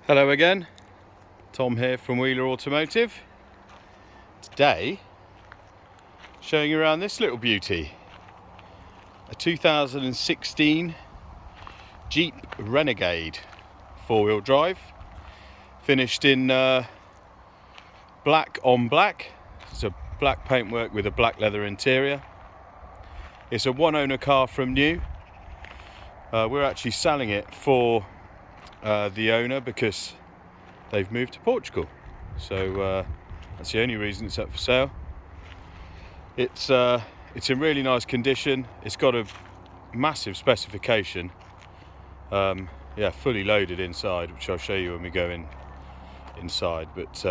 Hello again, Tom here from Wheeler Automotive. Today, showing you around this little beauty, a 2016 Jeep Renegade 4-wheel drive, finished in black on black. It's a black paintwork with a black leather interior. It's a one-owner car from new. We're actually selling it for the owner because they've moved to Portugal, so that's the only reason it's up for sale. It's in really nice condition. It's got a massive specification, fully loaded inside, which I'll show you when we go inside. But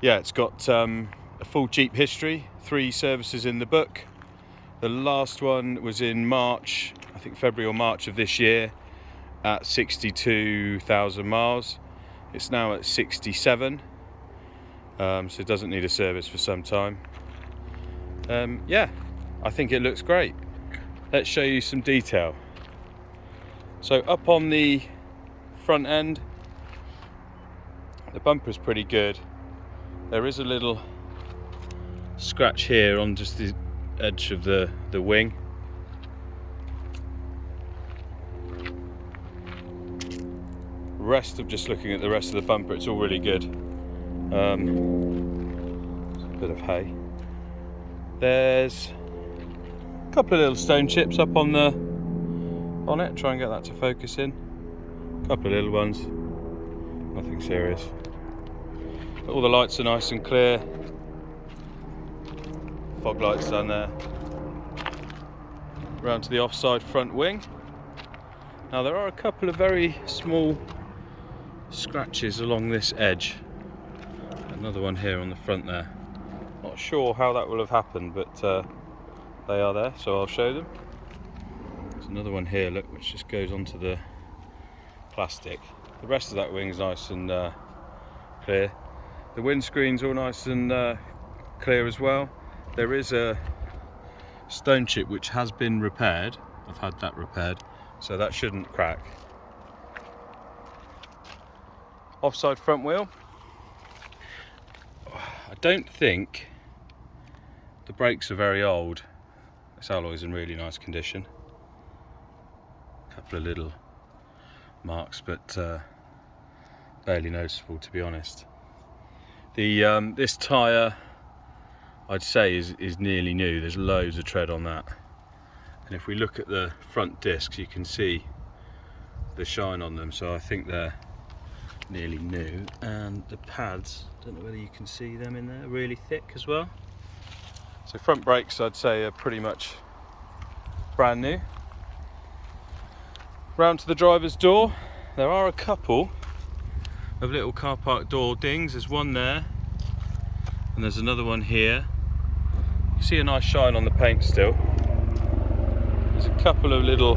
it's got a full Jeep history, 3 services in the book. The last one was in March, I think February or March of this year, at 62,000 miles. It's now at 67, so it doesn't need a service for some time. I think it looks great. Let's show you some detail. So up on the front end, the bumper's pretty good. There is a little scratch here on just the edge of the wing. Just looking at the rest of the bumper, it's all really good. A bit of hay. There's a couple of little stone chips up on it. Try and get that to focus in. A couple of little ones, nothing serious. All the lights are nice and clear. Fog lights down there. Round to the offside front wing. Now there are a couple of very small scratches along this edge. Another one here on the front there. Not sure how that will have happened, but they are there, so I'll show them. There's another one here, look, which just goes onto the plastic. The rest of that wing's nice and clear. The windscreen's all nice and clear as well. There is a stone chip which has been repaired. I've had that repaired, so that shouldn't crack. Offside front wheel. I don't think the brakes are very old. This alloy's in really nice condition. A couple of little marks, but barely noticeable, to be honest. The this tyre, I'd say, is nearly new. There's loads of tread on that. And if we look at the front discs, you can see the shine on them, so I think they're nearly new. And the pads, don't know whether you can see them in there, really thick as well. So front brakes, I'd say, are pretty much brand new. Round to the driver's door, there are a couple of little car park door dings. There's one there and there's another one here. You see a nice shine on the paint still. There's a couple of little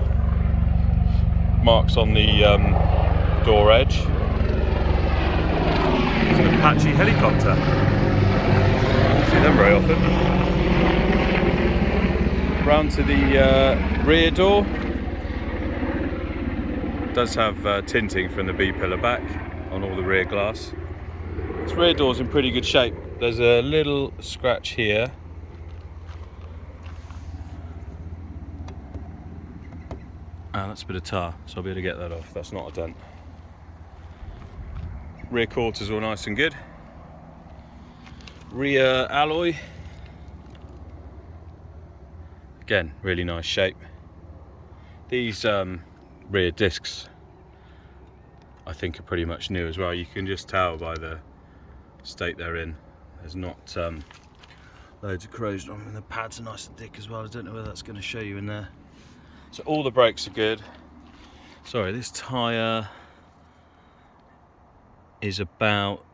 marks on the door edge. It's an Apache helicopter. Don't see them very often. Round to the rear door. It does have tinting from the B-pillar back on all the rear glass. This rear door's in pretty good shape. There's a little scratch here. That's a bit of tar, so I'll be able to get that off. That's not a dent. Rear quarters all nice and good. Rear alloy, again, really nice shape. These rear discs, I think, are pretty much new as well. You can just tell by the state they're in. There's not loads of corrosion on them, and the pads are nice and thick as well. I don't know whether that's going to show you in there. So all the brakes are good. Sorry, this tyre is about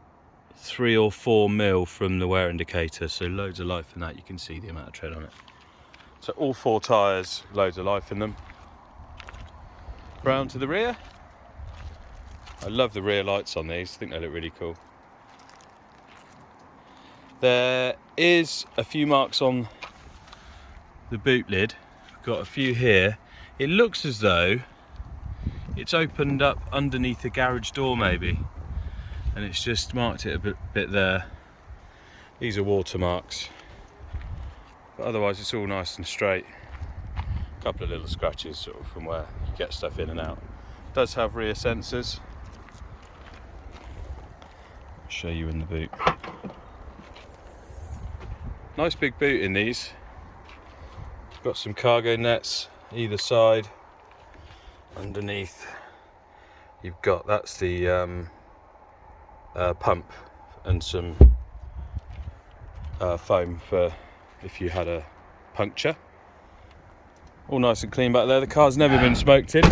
3 or 4 mil from the wear indicator, so loads of life in that. You can see the amount of tread on it. So all 4 tyres, loads of life in them. Round to the rear. I love the rear lights on these. I think they look really cool. There is a few marks on the boot lid. Got a few here. It looks as though it's opened up underneath the garage door maybe, and it's just marked it a bit there. These are watermarks, but otherwise it's all nice and straight. A couple of little scratches sort of from where you get stuff in and out. It does have rear sensors. I'll show you in the boot. Nice big boot in these. Got some cargo nets either side. Underneath you've got, that's the pump and some foam for if you had a puncture. All nice and clean back there. The car's never been smoked in.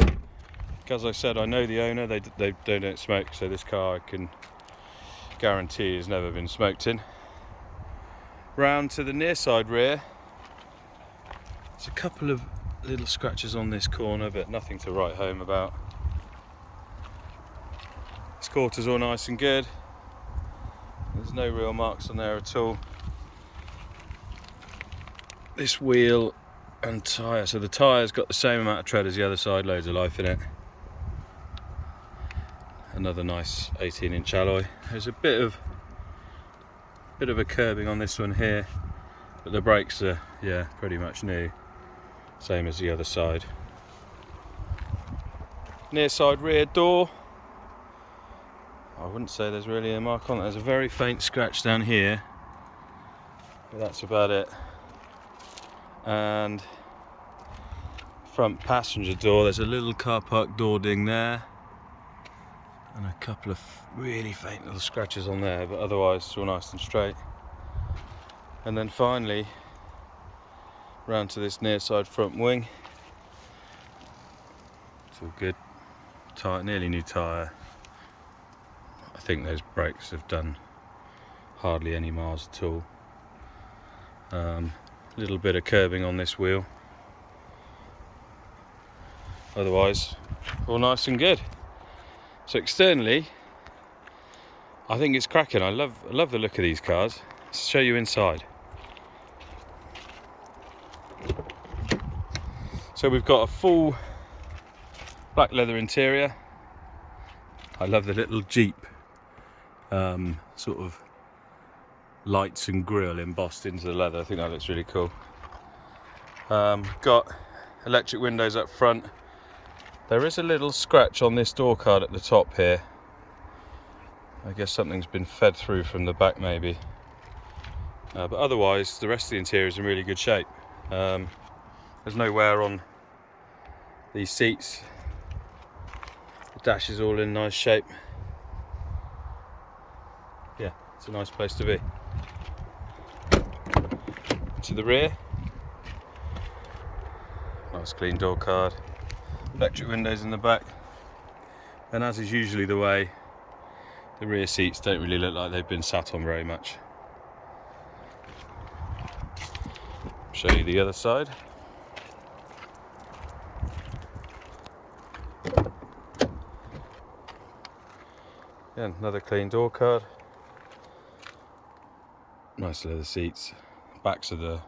As I said, I know the owner, they don't smoke, so this car I can guarantee has never been smoked in. Round to the near side rear, there's a couple of little scratches on this corner, but nothing to write home about. This quarter's all nice and good. There's no real marks on there at all. This wheel and tyre, so the tyre's got the same amount of tread as the other side, loads of life in it. Another nice 18-inch alloy. There's a bit of a curbing on this one here, but the brakes are, yeah, pretty much new, same as the other side. Near side rear door, I wouldn't say there's really a mark on it. There's a very faint scratch down here, but that's about it. And front passenger door, there's a little car park door ding there, and a couple of really faint little scratches on there, but otherwise it's all nice and straight. And then finally round to this near side front wing. It's all good. Tyre, nearly new tyre. I think those brakes have done hardly any miles at all. Little bit of curbing on this wheel. Otherwise, all nice and good. So externally, I think it's cracking. I love the look of these cars. Let's show you inside. So we've got a full black leather interior. I love the little Jeep sort of lights and grille embossed into the leather. I think that looks really cool. Got electric windows up front. There is a little scratch on this door card at the top here. I guess something's been fed through from the back maybe. But otherwise the rest of the interior is in really good shape. There's no wear on these seats. The dash is all in nice shape. Yeah, it's a nice place to be. To the rear, nice clean door card, electric windows in the back, and as is usually the way, the rear seats don't really look like they've been sat on very much. Show you the other side. Yeah, another clean door card. Nice leather seats. Backs of the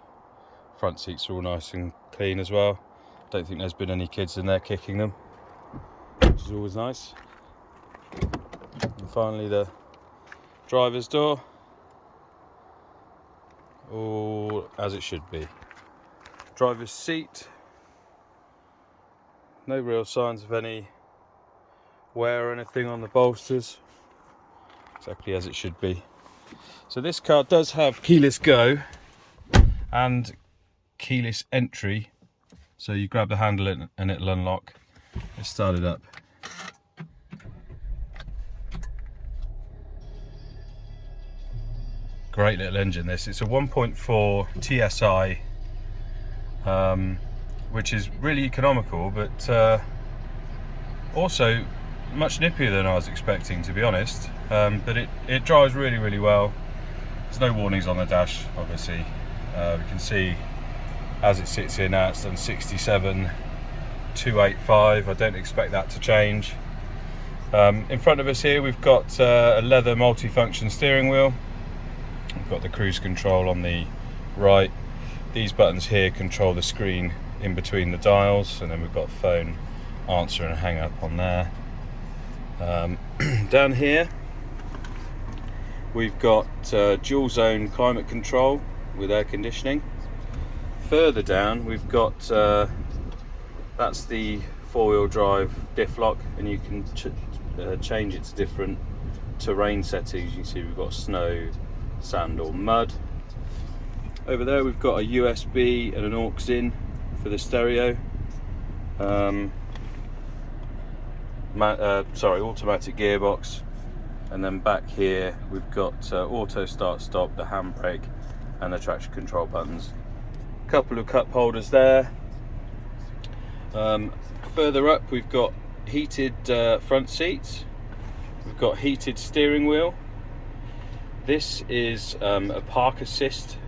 front seats are all nice and clean as well. Don't think there's been any kids in there kicking them, which is always nice. And finally the driver's door, all as it should be. Driver's seat, no real signs of any wear or anything on the bolsters, exactly as it should be. So this car does have keyless go and keyless entry, so you grab the handle and it'll unlock. Let's start it up. Great little engine this. It's a 1.4 TSI, which is really economical, but also much nippier than I was expecting, to be honest. But it drives really, really well. There's no warnings on the dash, obviously. We can see as it sits here now, it's done 67,285. I don't expect that to change. In front of us here, we've got a leather multi-function steering wheel. We've got the cruise control on the right. These buttons here control the screen in between the dials, and then we've got phone answer and hang up on there. Down here we've got dual zone climate control with air conditioning. Further down we've got that's the four-wheel drive diff lock, and you can change it to different terrain settings. You can see we've got snow, sand or mud. Over there we've got a USB and an aux in for the stereo. Automatic gearbox, and then back here we've got auto start stop, the handbrake and the traction control buttons. A couple of cup holders there. Further up we've got heated front seats, we've got heated steering wheel. This is a park assist,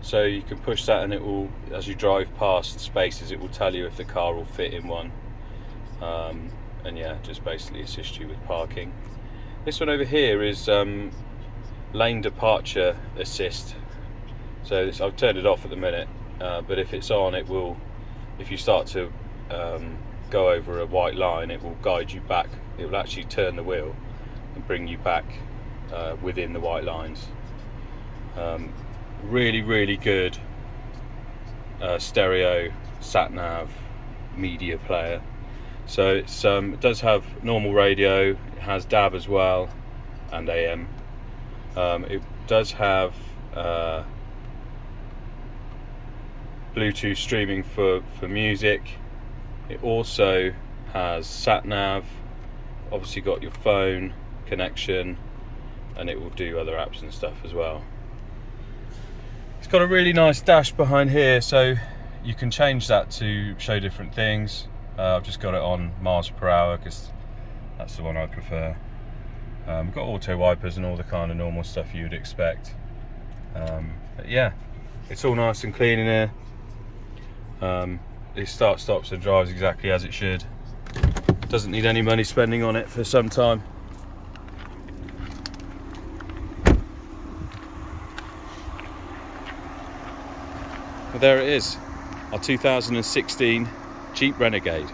so you can push that and it will, as you drive past spaces, it will tell you if the car will fit in one. And yeah, just basically assist you with parking. This one over here is lane departure assist. So this, I've turned it off at the minute, but if it's on, it will, if you start to go over a white line, it will guide you back. It will actually turn the wheel and bring you back within the white lines. Really good stereo sat nav media player. So it's it does have normal radio, it has DAB as well, and AM. It does have Bluetooth streaming for music. It also has sat nav, obviously got your phone connection, and it will do other apps and stuff as well. It's got a really nice dash behind here, so you can change that to show different things. I've just got it on miles per hour because that's the one I prefer. We've got auto wipers and all the kind of normal stuff you would expect. But yeah, it's all nice and clean in here. It starts, stops and drives exactly as it should. Doesn't need any money spending on it for some time. Well, there it is, our 2016 Jeep Renegade.